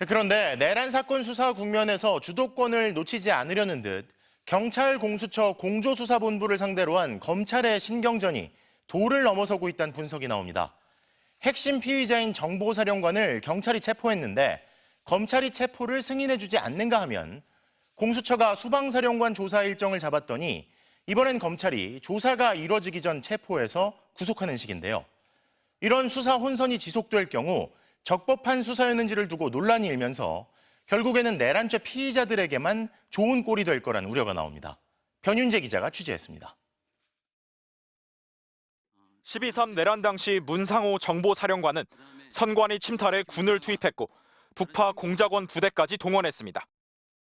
그런데 내란 사건 수사 국면에서 주도권을 놓치지 않으려는 듯 경찰 공수처 공조수사본부를 상대로 한 검찰의 신경전이 도를 넘어서고 있다는 분석이 나옵니다. 핵심 피의자인 정보사령관을 경찰이 체포했는데 검찰이 체포를 승인해주지 않는가 하면 공수처가 수방사령관 조사 일정을 잡았더니 이번엔 검찰이 조사가 이뤄지기 전 체포해서 구속하는 식인데요. 이런 수사 혼선이 지속될 경우 적법한 수사였는지를 두고 논란이 일면서 결국에는 내란죄 피의자들에게만 좋은 꼴이 될 거라는 우려가 나옵니다. 변윤재 기자가 취재했습니다. 12.3 내란 당시 문상호 정보사령관은 선관위 침탈에 군을 투입했고 북파 공작원 부대까지 동원했습니다.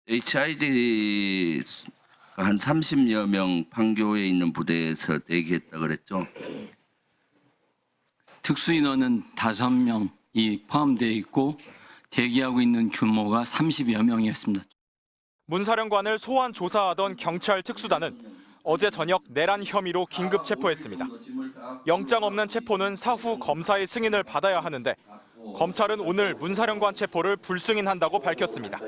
HID 한 30여 명 판교에 있는 부대에서 대기했다 그랬죠. 특수인원은 5명이 포함되어 있고 대기하고 있는 규모가 30여 명이었습니다. 문 사령관을 소환 조사하던 경찰 특수단은 어제 저녁 내란 혐의로 긴급 체포했습니다. 영장 없는 체포는 사후 검사의 승인을 받아야 하는데 검찰은 오늘 문 사령관 체포를 불승인한다고 밝혔습니다.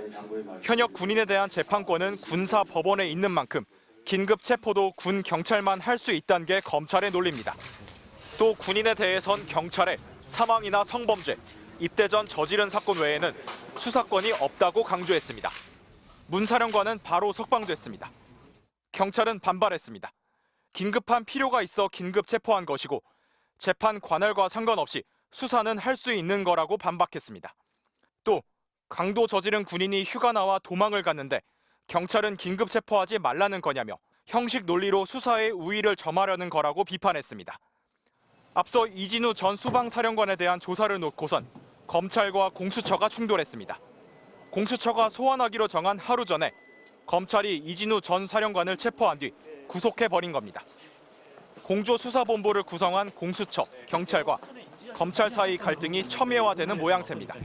현역 군인에 대한 재판권은 군사 법원에 있는 만큼 긴급 체포도 군 경찰만 할 수 있다는 게 검찰의 논리입니다. 또 군인에 대해선 경찰에 사망이나 성범죄, 입대 전 저지른 사건 외에는 수사권이 없다고 강조했습니다. 문 사령관은 바로 석방됐습니다. 경찰은 반발했습니다. 긴급한 필요가 있어 긴급 체포한 것이고 재판 관할과 상관없이 수사는 할 수 있는 거라고 반박했습니다. 또 강도 저지른 군인이 휴가 나와 도망을 갔는데 경찰은 긴급 체포하지 말라는 거냐며 형식 논리로 수사의 우위를 점하려는 거라고 비판했습니다. 앞서 이진우 전 수방사령관에 대한 조사를 놓고선 검찰과 공수처가 충돌했습니다. 공수처가 소환하기로 정한 하루 전에 검찰이 이진우 전 사령관을 체포한 뒤 구속해버린 겁니다. 공조수사본부를 구성한 공수처, 경찰과 검찰 사이 갈등이 첨예화되는 모양새입니다.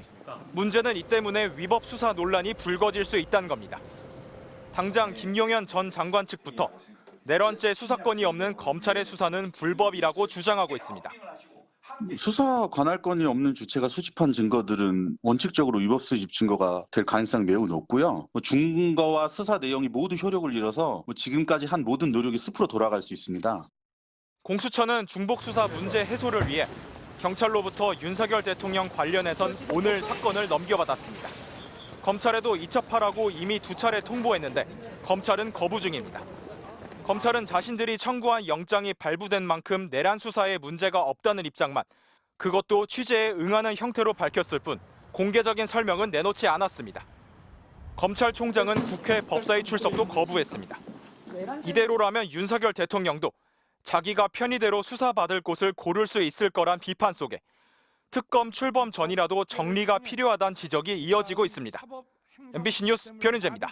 문제는 이 때문에 위법 수사 논란이 불거질 수 있다는 겁니다. 당장 김용현 전 장관 측부터 내란죄 수사권이 없는 검찰의 수사는 불법이라고 주장하고 있습니다. 수사 관할권이 없는 주체가 수집한 증거들은 원칙적으로 위법 수집 증거가 될 가능성이 매우 높고요. 증거와 수사 내용이 모두 효력을 잃어서 지금까지 한 모든 노력이 숲으로 돌아갈 수 있습니다. 공수처는 중복 수사 문제 해소를 위해 경찰로부터 윤석열 대통령 관련해선 오늘 사건을 넘겨받았습니다. 검찰에도 이첩하라고 이미 2차례 통보했는데 검찰은 거부 중입니다. 검찰은 자신들이 청구한 영장이 발부된 만큼 내란 수사에 문제가 없다는 입장만, 그것도 취재에 응하는 형태로 밝혔을 뿐 공개적인 설명은 내놓지 않았습니다. 검찰총장은 국회 법사위 출석도 거부했습니다. 이대로라면 윤석열 대통령도 자기가 편의대로 수사받을 곳을 고를 수 있을 거란 비판 속에 특검 출범 전이라도 정리가 필요하다는 지적이 이어지고 있습니다. MBC 뉴스 변윤재입니다.